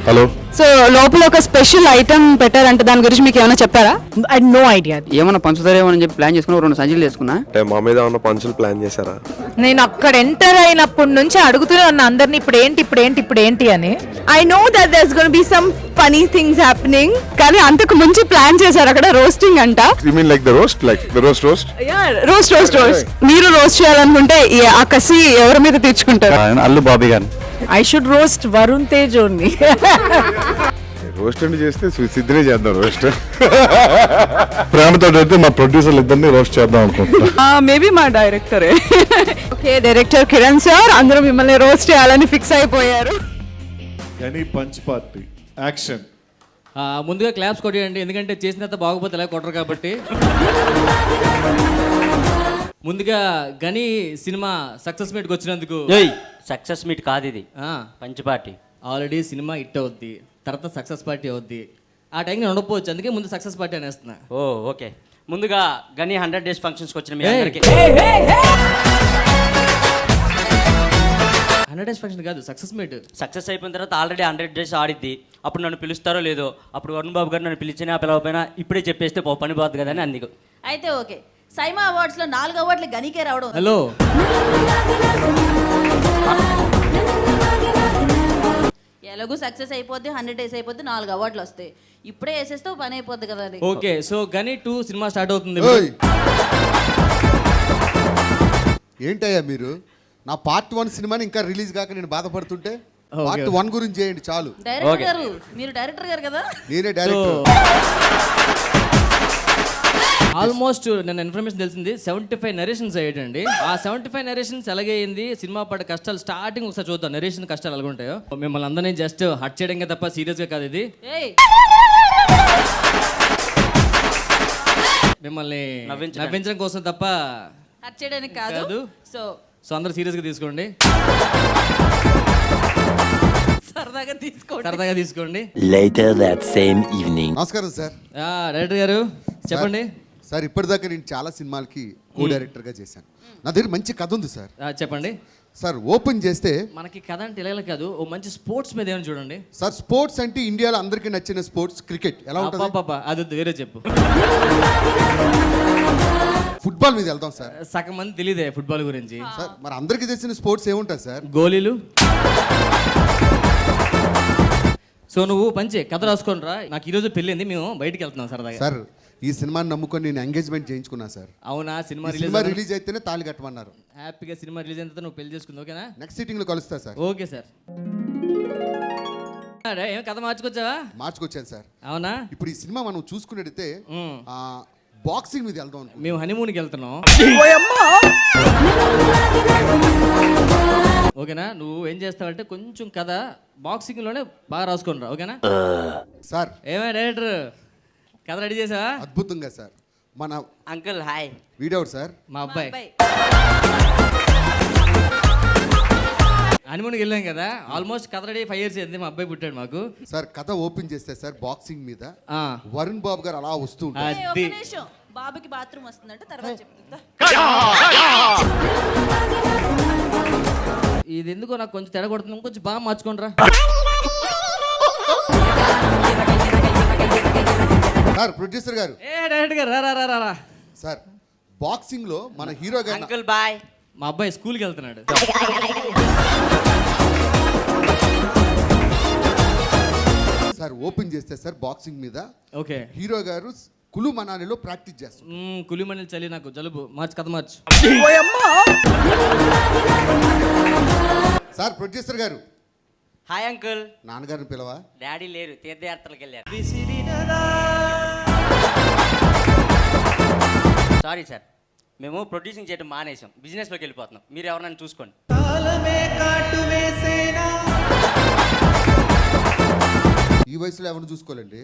Hello. So లోపల ఒక special item పెట్టారంటే దాని గురించి మీకు ఏమైనా చెప్పారా? I know idea. ఏమన్నా పంచుతారేమో అని చెప్పి ప్లాన్ చేసుకుని 2 సంచులు చేసుకున్నా. అంటే మా మీద ఉన్న పంచులు ప్లాన్ చేశారా? నేను అక్కడ ఎంటర్ అయినప్పటి నుంచి అడుగుతూనే ఉన్నా అందరిని ఇప్పుడు ఏంటి అని. I know that there's gonna be some funny things happening, కానీ అంతకు ముందు ప్లాన్ చేశారు అక్కడ రోస్టింగ్ అంట. You mean like the roast, like the roast? Roast మీరు రోస్ట్ చేయాలనుకుంటే ఆ కసి ఎవరి మీద తెచ్చుకుంటారు? అల్లు బాబీ గారు. I should roast Varun Tej only. Roast అని చేస్తే సిద్ధినే చేద్దాం రోస్ట్. ప్రేమతో అయితే మా ప్రొడ్యూసర్లు ఇద్దరిని రోస్ట్ చేద్దాం అనుకుంటున్నా. మేబీ మా డైరెక్టరే. ఓకే, డైరెక్టర్ కిరణ్ సార్ అందరూ మిమ్మల్ని రోస్ట్ చేయాలని ఫిక్స్ అయిపోయారు. కానీ పంచ్ పార్టీ యాక్షన్. ముందుగా క్లాప్స్ కొట్టేయండి, ఎందుకంటే చేసినంత బాగోపోతే ఎలా కొట్టరు కాబట్టి. ముందుగా గని సినిమా సక్సెస్ మీట్కి వచ్చినందుకు. సక్సెస్ మీట్ కాదు ఇది, punch party. Already cinema hit అవుద్ది, తర్వాత సక్సెస్ పార్టీ అవుద్ది. ఆ టైంకి ఉండకపోవచ్చు, అందుకే ముందు సక్సెస్ పార్టీ అనేస్తున్నా. ఓకే. ముందుగా గని 100 డేస్ ఫంక్షన్స్కి వచ్చిన మీ అందరికీ 100 డేస్ ఫంక్షన్ కాదు, సక్సెస్ మీట్. సక్సెస్ అయిపోయిన తర్వాత ఆల్రెడీ 100 డేస్ ఆడిద్ది. అప్పుడు నన్ను పిలుస్తారో లేదో, అప్పుడు వరుణ్ బాబు గారు నన్ను పిలిచినా పిలవపోయినా ఇప్పుడే చెప్పేస్తే పని పోతుంది కదా అని అందుకు. అయితే ఓకే, సైమా అవార్డ్స్ లో 4 అవార్డులు గనికే రావడం. హలో, ఎలాగూ సక్సెస్ అయిపోద్ది, 100 డేస్ అయిపోద్ది, 4 అవార్డులు వస్తాయి. ఇప్పుడే వేసేస్తే పని అయిపోద్ది కదా అది. ఓకే, సో గని 2 సినిమా స్టార్ట్ అవుతుంది. ఏంటయ్యా మీరు నా పార్ట్ 1 సినిమాని ఇంకా రిలీజ్ కాక నేను బాధపడుతుంటే పార్ట్ 1 గురించి చేయండి చాలు. డైరెక్టర్ గారు, మీరు డైరెక్టర్ గారు కదా. నేనే డైరెక్టర్. ఆల్మోస్ట్ నేను ఇన్ఫర్మేషన్ తెలిసింది 75 నరేషన్స్ అయ్యాడండి. ఆ 75 నరేషన్స్ ఎలాగే అయింది, సినిమా పడ్డ కష్టాలు స్టార్టింగ్ ఒకసారి చూద్దాం. నరేషన్ కష్టాలు ఎలాగ ఉంటాయో. మిమ్మల్ని అందరినీ జస్ట్ హట్ చేయడం తప్ప సీరియస్ గా కాదు ఇది. మిమ్మల్ని నవ్వించడం కోసం తప్ప హట్ చేయడానికి కాదు. సో అందరూ సీరియస్ గా తీసుకోండి, సరదాగా తీసుకోండి. Later that same evening. నమస్కారం సార్. డైరెక్టర్ గారు చెప్పండి. సార్ ఇప్పటిదాకా నేను చాలా సినిమాలకి కో డైరెక్టర్గా చేశాను. నా దగ్గర మంచి కథ ఉంది సార్. చెప్పండి సార్. ఓపెన్ చేస్తే మనకి కథ అంటే ఇలా కాదు, ఓ మంచి స్పోర్ట్స్ మీద ఏమైనా చూడండి సార్. స్పోర్ట్స్ అంటే ఇండియాలో అందరికీ నచ్చిన స్పోర్ట్స్ క్రికెట్. ఎలా ఉంటుంది? అది వేరే చెప్పు. ఫుట్బాల్ మీద వెళ్దాం సార్. సగం మంది తెలియదే ఫుట్బాల్ గురించి. సార్ మరి అందరికీ తెలిసిన స్పోర్ట్స్ ఏముంటుంది సార్? గోళీలు. సో నువ్వు పంచే కథ రాసుకొని రా. నాకు ఈరోజు పెళ్ళింది, మేము బయటికి వెళ్తున్నాం సరదాగా. సార్ ఈ సినిమాని నమ్ముకొని నేను ఎంగేజ్మెంట్ చేయించుకున్నా సార్. అవునా? సినిమా రిలీజ్ అయితేనే తాళి కట్టమన్నారు. హ్యాపీగా సినిమా రిలీజ్ అయిన తర్వాత నువ్వు పెళ్లి చేసుకుంది, ఓకేనా? నెక్స్ట్ సిట్టింగ్ లో కలుస్తా సార్. Okay sir. ఏం కథ మార్చుకొచ్చావా? మార్చుకొచ్చాను సార్. అవునా? ఇప్పుడు ఈ సినిమా మనం చూసుకున్నట్టయితే బాక్సింగ్ మీద వెళ్దాం. మేము హనీమూన్కి వెళ్తున్నాం, ఓకేనా? నువ్వు ఏం చేస్తావంటే కొంచెం కథ బాక్సింగ్ లోనే బాగా రాసుకొని రా, ఓకేనా? సార్ ఏమే డైరెక్టర్, కథ రెడీ చేసావా? అద్భుతంగా సార్. మన అంకుల్ హాయ్. వీడవుడు సార్, మా అబ్బాయి. హనీమూన్కి వెళ్ళాం కదా, ఆల్మోస్ట్ కథ రెడీ 5 years అయింది. మా అబ్బాయి పుట్టాడు మాకు. సార్ కథ ఓపెన్ చేస్తే సార్ బాక్సింగ్ మీద వరుణ్ బాబు గారు అలా వస్తూ ఉంటారు. బాబుకి బాత్రూమ్ వస్తుందంటే తర్వాత చెప్తుందా. ఇది ఎందుకో నాకు కొంచెం తెడ కొడుతుంది, కొంచెం బాగా మార్చుకోండి రా. సార్ ప్రొడ్యూసర్ గారు. డైరెక్టర్ గారు రా రా. సార్ బాక్సింగ్ లో మన హీరో గారు. Uncle bye. మా అబ్బాయి స్కూల్కి వెళ్తున్నాడు. సార్ ఓపెన్ చేస్తే సార్ బాక్సింగ్ మీద ఓకే హీరో గారు కులు మనాలిలో ప్రాక్టీస్ చేస్తారు. కులిమని చలి, నాకు జలుబు. మార్చు కథ మార్చు. సార్ ప్రొడ్యూసర్ గారు. Hi uncle. నాన్నగారిని పిలవా? డాడీ లేరు, తీర్థయాత్రలకు వెళ్ళారు. సారీ సార్, మేము ప్రొడ్యూసింగ్ చేయడం మానేసాం, బిజినెస్లోకి వెళ్ళిపోతున్నాం. మీరు ఎవరన్నా చూసుకోండి. ఈ వయసులో ఎవరిని చూసుకోవాలండి.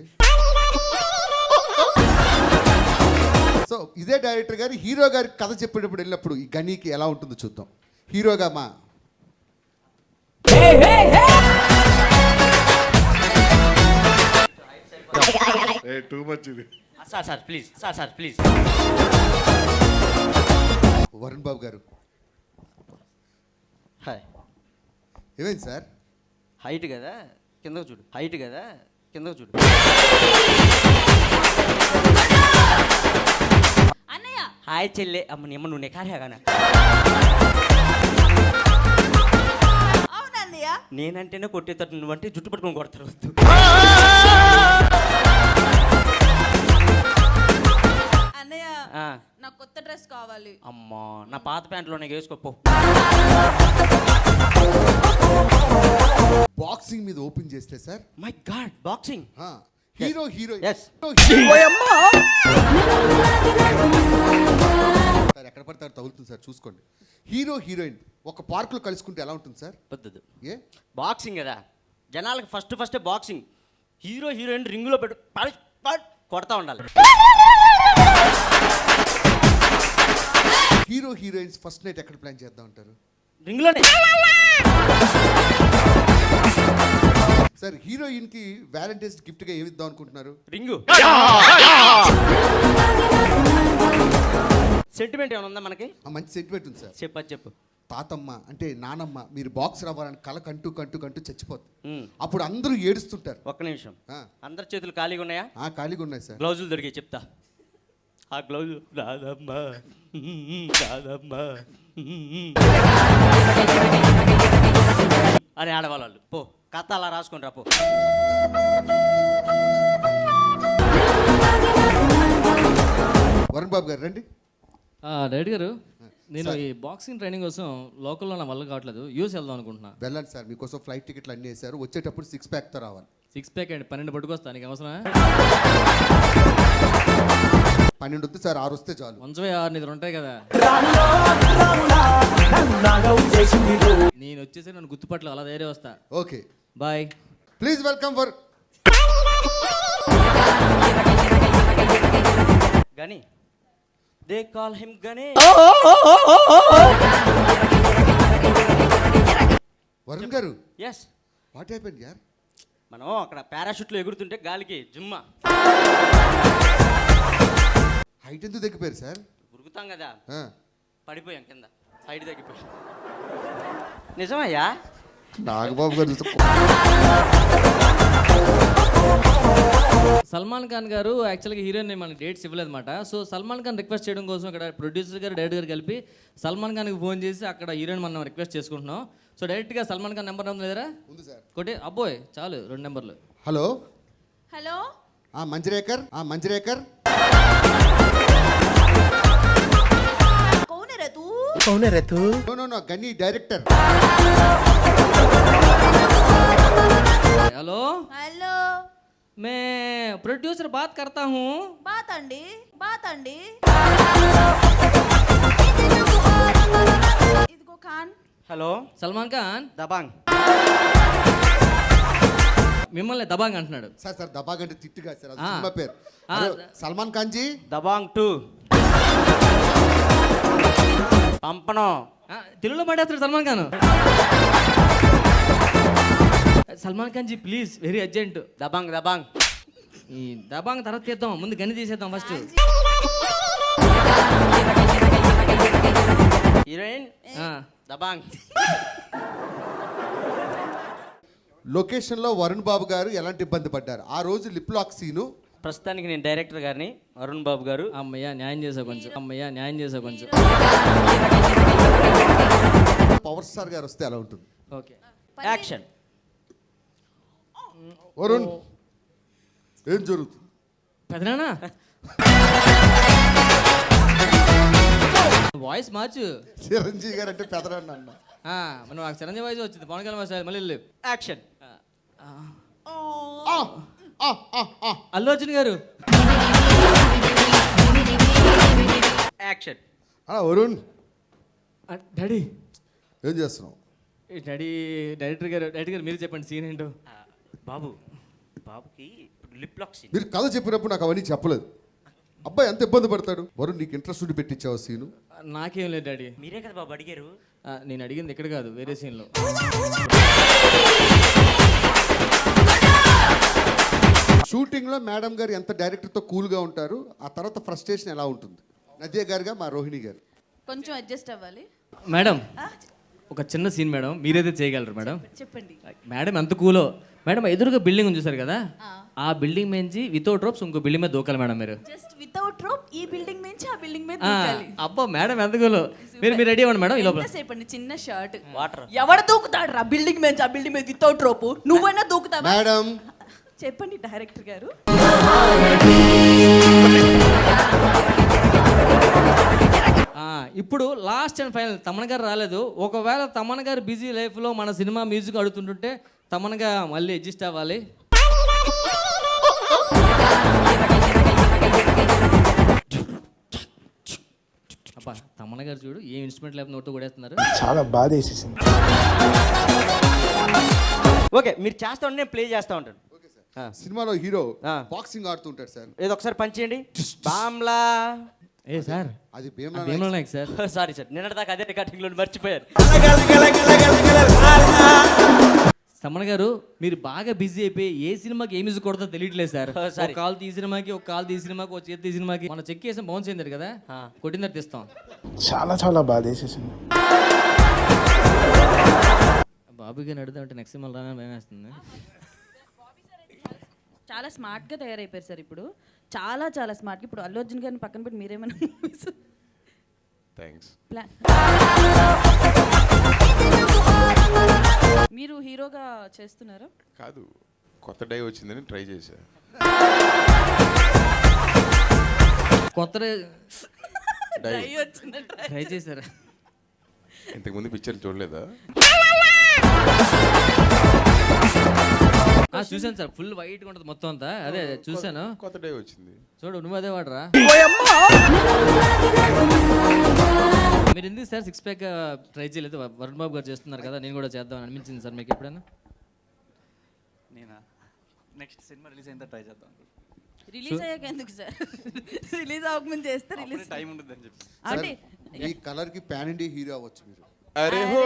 సో ఇదే డైరెక్టర్ గారు హీరో గారికి కథ చెప్పేటప్పుడు వెళ్ళినప్పుడు ఈ గనీకి ఎలా ఉంటుందో చూద్దాం. హీరోగా మా టూ మచ్ ఇది. Sir please, sir please. Varun Babu garu. Hi. ఏమైంది సార్? హైట్ కదా, కిందకు చూడు హైట్ కదా కిందకు చూడు అన్నయ్య హాయ్ చెల్లె అమ్మ నీ అమ్మ నువ్వు నెకారేగానా అవునన్నయ్య నేనంటేనే కొట్టేటట్టు నువ్వంటే జుట్టు పట్టుకొని కొడతారు వద్దు అన్నయ్య ఆ, నాకు కొత్త డ్రెస్ కావాలి. అమ్మా నా పాత ప్యాంట్లోనే వేసుకోపో బాక్సింగ్ మీద ఓపెన్ చేస్తే sir my God boxing hero heroine Yes. Sir ఎక్కడ పడతారు తగులుతుంది సార్ చూసుకోండి. హీరో హీరోయిన్ ఒక పార్కులో కలుసుకుంటే ఎలా ఉంటుంది సార్? వద్దు ఏ బాక్సింగ్ కదా జనాలకు ఫస్ట్ బాక్సింగ్ హీరో హీరోయిన్ రింగులో పెట్టు కొడతా ఉండాలి హీరో హీరోయిన్స్ ఫస్ట్ నైట్ ఎక్కడ ప్లాన్ చేద్దాం అంటారు? రింగులోనే సార్ హీరోయిన్ కి వ్యాలంటైన్స్ గిఫ్ట్ గా ఏమి ఇద్దాం అనుకుంటున్నారు? రింగు సెంటిమెంట్ ఏమైనా ఉందా మనకి? మంచి సెంటిమెంట్ ఉంది సార్. చెప్పు తాతమ్మ అంటే నానమ్మ మీరు బాక్స్ రావాలని కల కంటూ చచ్చిపోతుంది. ఉమ్. అప్పుడు అందరూ ఏడుస్తుంటారు. ఒక్క నిమిషం ఆ. అందరి చేతులు ఖాళీగా ఉన్నాయా? ఖాళీగా ఉన్నాయి సార్. గ్లౌజులు దొరికాయి చెప్తా ఆ గ్లౌజు రాదమ్మా రాదమ్మా అని ఆడవాళ్ళు పో కథ అలా రాసుకొని రా పో వరుణ్ బాబు గారు రండి. డైరెక్ట్ గారు నేను ఈ బాక్సింగ్ ట్రైనింగ్ కోసం లోకల్లో నా వల్ల కావట్లేదు యూఎస్ వెళ్దాం అనుకుంటున్నా. వెళ్ళండి సార్, మీకోసం ఫ్లైట్ టికెట్లు అన్నీ వేశారు. వచ్చేటప్పుడు 6 ప్యాక్ తో రావాలి. 6 ప్యాక్ అండి 12 పట్టుకొస్తా నీకు అవసరమా? 12 వద్దు సార్, 6 వస్తే చాలు. 6 నిద్ర ఉంటాయి కదా. నేను వచ్చేసి నన్ను గుర్తుపట్లు అలా ధైర్యం వస్తా. Okay bye. Please welcome for Ghani they call him Ghani. Varun గారు. ఎస్ వాట్ హ్యాపెండ్ యార్? మనం అక్కడ పారాషూట్లో ఎగురుతుంటే గాలికి జుమ్మా హైట్ ఎందుకు తగ్గిపోయారు సార్? ఉరుకుతాం కదా ఆ. పడిపోయాం కింద సైడ్ తగ్గిపోయాం. నిజమయ్యా? నాగబాబు గారు సల్మాన్ ఖాన్ గారు యాక్చువల్గా హీరోయిన్ మనకి డేట్స్ ఇవ్వలేదు అనమాట. సో సల్మాన్ ఖాన్ రిక్వెస్ట్ చేయడం కోసం ఇక్కడ ప్రొడ్యూసర్ గారు డైరెక్టర్ గారు కలిపి సల్మాన్ ఖాన్కి ఫోన్ చేసి అక్కడ హీరోయిన్ మనం రిక్వెస్ట్ చేసుకుంటున్నాం. సో డైరెక్ట్గా సల్మాన్ ఖాన్ నెంబర్ ఉంది లేదరా? ఉంది సార్. కొట్టి అబ్బోయ్ చాలు 2 నెంబర్లు. Hello hello Manjrekar. మంజరేకర్ कौन है रे तू? నో గని డైరెక్టర్. हेलो हेलो मैं प्रोड्यूसर बात करता हूँ. बात अंडी इदिगो खान. హలో సల్మాన్ ఖాన్ దబాంగ్ మిమ్మల్ని దబాంగ్ అంటున్నాడు. సార్ దబాగంటే తిట్టుగా సార్, అది ఆ. సినిమా పేరు. ఆ. హలో, సల్మాన్ ఖాన్ జీ. దబాంగ్ 2 పంపనం. తెలుగులో మాట్లాడుతాడు Salman Khan. Salman Khan ji please very urgent. Dabangg ఈ దబాంగ్ తర్వాత తీద్దాం, ముందు గని తీసేద్దాం ఫస్ట్. హీరోయిన్ దబాంగ్. లొకేషన్ లో వరుణ్ బాబు గారు ఎలాంటి ఇబ్బంది పడ్డారు ఆ రోజు? Lip lock scene. ప్రస్తుతానికి నేను డైరెక్టర్ గారిని అరుణ్ బాబు గారు. అమ్మయ్య న్యాయం చేసా కొంచెం. పవర్ స్టార్ గారు వస్తే ఎలా ఉంటుంది? Okay action. వరుణ్ ఏం జరుగుతుంది? పెదనానా వాయిస్ మార్చు. చిరంజీవి గారు అంటే పెదరాన్ని అన్న. మనం నాకు చిరంజీవి వాయిస్ వచ్చింది, పవన్ కళ్యాణ్ వాయిస్ మళ్ళీ వెళ్ళు. యాక్షన్. అల్లు అర్జున్ గారు. యాక్షన్. వరుణ్ డాడీ ఏం చేస్తున్నావు? డైరెక్టర్ గారు మీరు చెప్పండి సీన్ ఏంటో. బాబుకి లిప్ లాక్ సీన్. మీరు కథ చెప్పినప్పుడు నాకు అవన్నీ చెప్పలేదు. అబ్బాయి ఎంత ఇబ్బంది పడతాడు? వరుణ్ నీకు ఇంట్రెస్ట్ ఉండి పెట్టించావు సీను? నాకేం లేదు డాడీ. మీరే కదా బాబు అడిగారు. నేను అడిగింది ఇక్కడ కాదు, వేరే సీన్లో. షూటింగ్ లో మేడం గారు ఎంత డైరెక్టర్ తో కూల్ గా ఉంటారు, ఆ తర్వాత ఫ్రస్ట్రేషన్ ఎలా ఉంటుంది? నదియా గారుగా మా రోహిణి గారు. కొంచెం అడ్జస్ట్ అవ్వాలి. మేడం ఒక చిన్న సీన్ మేడం, మీరైతే చేయగలరు మేడం. చెప్పండి. మేడం ఎంత కూలో మేడం ఎదురుగా బిల్డింగ్ ఉంది చూసారు కదా, ఆ బిల్డింగ్ నుంచి వితౌట్ రోప్స్ ఇంకో బిల్డింగ్ మీద దూకాలి మేడం మీరు. జస్ట్ వితౌట్ రోప్ ఈ బిల్డింగ్ నుంచి ఆ బిల్డింగ్ మీద ఆ, దూకాలి. అబ్బా మేడం ఎంతగోలో మీరు రెడీ అవ్వండి మేడం. ఈ లోపల ఎంతసేపు అండి, చిన్న షర్ట్. వాటర్ ఎవడు దూకుతాడు రా బిల్డింగ్ మీద, ఆ బిల్డింగ్ మీద వితౌట్ రోప్? నువ్వైనా దూకుతావా? మేడం చెప్పండి డైరెక్టర్ గారు. ఇప్పుడు లాస్ట్ అండ్ ఫైనల్ తమన్ గారు రాలేదు. ఒకవేళ తమన్ గారు బిజీ లైఫ్లో మన సినిమా మ్యూజిక్ అడుగుతుంటుంటే తమన్గా మళ్ళీ అడ్జస్ట్ అవ్వాలి. అబ్బా తమన్ గారు చూడు ఏం ఇన్స్ట్రుమెంట్ లేకపోతే నోట్తో కొడేస్తున్నారు. చాలా బాధ వేసేసింది. ఓకే మీరు చేస్తా ఉంటే నేను ప్లే చేస్తా ఉంటాను. సినిమాలో హీరో ఆ. బాక్సింగ్ ఆడుతుంటాడు సార్. ఏదో ఒకసారి పని చేయండి. బామ్లా. ఏ సార్ అది Bheemla Nayak sir. Sorry sir, నిన్నటి దాకా అదే రికార్డింగ్లో మర్చిపోయారు. తమన్ గారు మీరు బాగా బిజీ అయిపోయి ఏ సినిమాకి ఏ మ్యూజిక్ కొడతా తెలియట్లేదు సార్. sorry. ఒక కాల్ తీ సినిమాకి, ఒక కాల్ తీ సినిమాకి, ఒక చేతి సినిమాకి. మన చెక్ చేసాం బౌన్స్ అయింది కదా, కొట్టిన తర్వాత ఇస్తాం. చాలా చాలా బాధ వేసేసింది. బాబు గారిని అడుగుతా నెక్స్ట్ సినిమా రాని భయం వేస్తుంది. చాలా స్మార్ట్ గా తయారైపోయారు సార్ ఇప్పుడు. చాలా చాలా స్మార్ట్. ఇప్పుడు అల్లు అర్జున్ గారిని పక్కన పెట్టి మీరేమైనా థ్యాంక్స్. మీరు హీరోగా చేస్తున్నారా? కాదు, కొత్త డై వచ్చిందని ట్రై చేశా. కొత్త డై ట్రై చేశారా? ఇంతకుముందు పిక్చర్ చూడలేదా? చూశాను సార్, ఫుల్ వైట్ ఉంటుంది మొత్తం అంతా. అదే చూశాను. కొత్త డై వచ్చింది చూడు నువ్వు అదే వాడరా. మీరు ఎందుకు సార్ సిక్స్ ప్యాక్ ట్రై చేయలేదు? వరుణ్ బాబు గారు చేస్తున్నారు కదా, నేను కూడా చేద్దామని అనిపించింది సార్ మీకు ఎప్పుడైనా? నేనా నెక్స్ట్ సినిమా రిలీజ్ అయిన ట్రై చేద్దాం. రిలీజ్ అయ్యాక ఎందుకు సార్? రిలీజ్ అవ్వకముందు చేస్తే రిలీజ్ టైం ఉంటుందని చెప్పి. అంటే ఈ కలర్ కి పాన్ ఇండియా హీరో అవ్వచ్చు మీరు. అరే హో.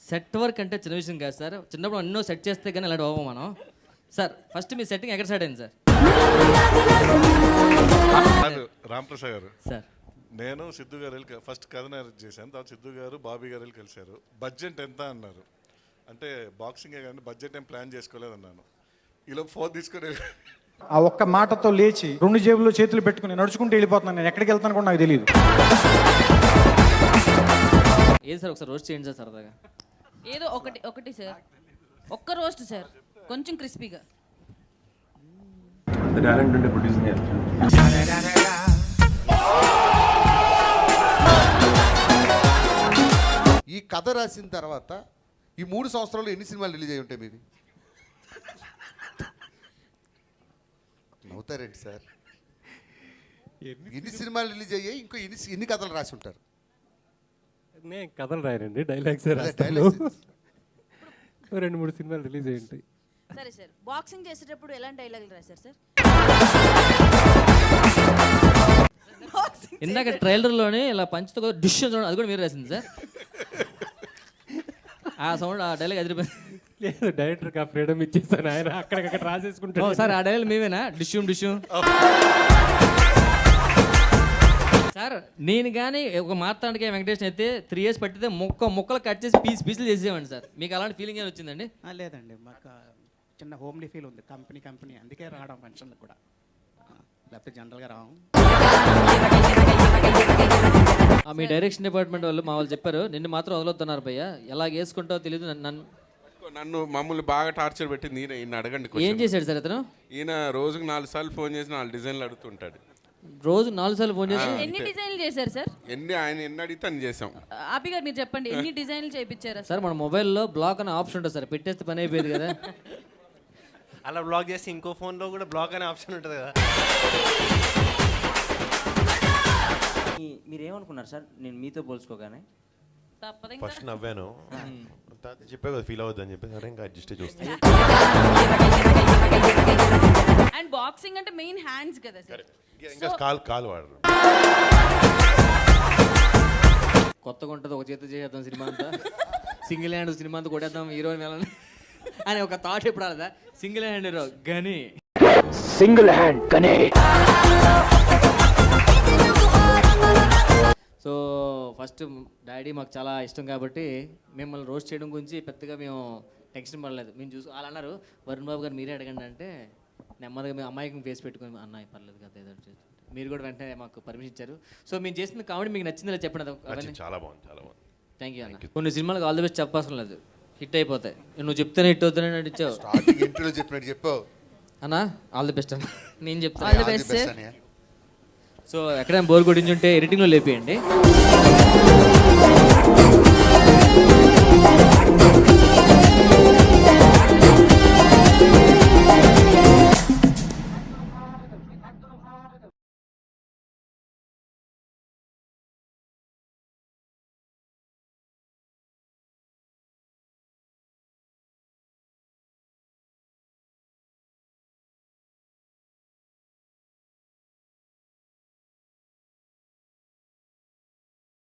సెట్ వర్క్ అంటే చిన్న విషయం కాదు సార్. చిన్నప్పుడు ఎన్నో సెట్ చేస్తే కానీ అలాంటి బాబు మనం. సార్ ఫస్ట్ మీ సెట్టింగ్ ఎక్కడ స్టార్ట్ అయింది సార్? కాదు రామప్రసాద్ గారు, సార్ నేను సిద్ధు గారు వెళ్ళి ఫస్ట్ కథ narrate చేశాను. తర్వాత సిద్ధు గారు బాబీ గారు వెళ్ళి కలిశారు. బడ్జెట్ ఎంత అన్నారు. అంటే బాక్సింగే కానీ బడ్జెట్ ఏం ప్లాన్ చేసుకోలేదు అన్నాను. ఇలా ఫోన్ తీసుకొని ఆ ఒక్క మాటతో లేచి 2 జేబుల్లో చేతులు పెట్టుకుని నడుచుకుంటూ వెళ్ళిపోతున్నాను. నేను ఎక్కడికి వెళ్తాను కూడా నాకు తెలియదు. ఏది సార్ ఒకసారి రోస్ట్ చేయండి సార్ సరదాగా. ఏదో ఒకటి సార్, ఒక్క రోస్ట్ సార్, కొంచెం క్రిస్పీగా. ఈ కథ రాసిన తర్వాత ఈ 3 సంవత్సరాలు ఎన్ని సినిమాలు రిలీజ్ అయి ఉంటాయి మీవి? నవ్వుతారేంటి సార్? ఎన్ని సినిమాలు రిలీజ్ అయ్యాయి? ఇంకో ఎన్ని కథలు రాసి ఉంటారు? నేను కథలు రాయనండి, డైలాగ్స్ అదే రాస్తాను. dialogues. 2-3 సినిమాలు రిలీజ్ అయ్యి ఉంటాయి. సరే సార్, బాక్సింగ్ చేసేటప్పుడు ఎలాంటి డైలాగులు రాశారు సార్? ఇందాక ట్రైలర్లోనే ఇలా పంచుతో డిష్ చూడండి, అది కూడా మీరు రాసింది సార్. ఆ సౌండ్ ఆ డైలాగ్ ఎదిరిపోయింది. లేదు, డైరెక్టర్కి ఆ ఫ్రీడమ్ ఇచ్చేసాను, ఆయన అక్కడికక్కడ రాసేసుకుంటాను. సార్ ఆ డైలాగ్ మేమేనా? డిష్యూమ్ సార్ నేను కానీ ఒక మార్తాండకే వెంకటేష్ అయితే 3 years పట్టితే ముక్కలు కట్ చేసి పీసులు చేసేవాడిని సార్. మీకు అలాంటి ఫీలింగ్ ఏమైనా వచ్చిందండి? లేదండి, మాకు చిన్న హోమ్లీ ఫీల్ ఉంది. కంపెనీ అందుకే రావడం ఫంక్షన్లు కూడా, లేకపోతే జనరల్గా రావం. మీ డైరెక్షన్ డిపార్ట్మెంట్ వాళ్ళు మా వాళ్ళు చెప్పారు నిన్ను మాత్రం వదలొద్దన్నారు భయ్య, ఎలా వేసుకుంటావో తెలియదు. నన్ను మమ్మల్ని బాగా టార్చర్ పెట్టి ఈయన అడగండి. ఏం చేశాడు సార్ అతను? ఈయన రోజుకు 4 సార్లు ఫోన్ చేసి 4 డిజైన్లు అడుగుతుంటాడు. రోజు 4 సార్లు ఫోన్ చేసి ఎన్ని డిజైన్లు చేశారు సార్? ఆయన ఎన్ని అడిగితే అని చేసాం. ఆపి గారు మీరు చెప్పండి, ఎన్ని డిజైన్లు చేయించారా సార్? మన మొబైల్లో బ్లాక్ అనే ఆప్షన్ ఉంటుంది సార్, పెట్టేస్తే పని అయిపోయేది కదా. అలా బ్లాక్ చేసి ఇంకో ఫోన్లో కూడా బ్లాక్ అనే ఆప్షన్ ఉంటుంది కదా. మీరేమనుకున్నారు సార్ నేను మీతో పోల్చుకోగానే? తప్పదు. ఫస్ట్ నవ్వాను, చెప్పే కదా ఫీల్ అవుద్దని చెప్పి సరే ఇంకా అడ్జస్ట్ చూస్తాను. అండ్ బాక్సింగ్ అంటే మెయిన్ హ్యాండ్స్ కదా సార్. ఇంకా కాలు వాడరు. కొత్తగా ఉంటుంది, ఒక చేతి చేసేద్దాం సినిమా అంతా, సింగిల్ హ్యాండ్ సినిమా అంతా కొట్టేద్దాం హీరోయిన్ వెళ్ళని అని ఒక థాట్ ఎప్పుడు రాలేదా? సింగిల్ హ్యాండ్ హీరో గని, Single hand, Gane. So first daddy మాకు చాలా ఇష్టం కాబట్టి మిమ్మల్ని రోస్ట్ చేయడం గురించి పెద్దగా మేము టెన్షన్ పడలేదు. మేము వాళ్ళు అన్నారు వరుణ్ బాబు గారు మీరే అడగండి అంటే నెమ్మదిగా మేము అమ్మాయికి ఫేస్ పెట్టుకొని అన్న పర్లేదు కదా ఏదో చేస్తుంటే మీరు కూడా వెంటనే మాకు పర్మిషన్ ఇచ్చారు. సో మేము చేసిన కామెడీ మీకు నచ్చిందో చెప్పండి. అవన్నీ చాలా బాగుంది, చాలా బాగుంది. థ్యాంక్ యూ అన్న. కొన్ని సినిమాలకు ఆల్ ది బెస్ట్ చెప్పాల్సిన లేదు, హిట్ అయిపోతాయి. నువ్వు చెప్తేనే హిట్ అవుతానే నడిచావు ఇంటర్వ్యూలో చెప్పినట్టు చెప్పావు అన్న. ఆల్ ది బెస్ట్ అన్న. నేను చెప్తాను ఆల్ ది బెస్ట్. సో ఎక్కడైనా బోర్ కొట్టించుంటే ఎడిటింగ్లో లేపేయండి.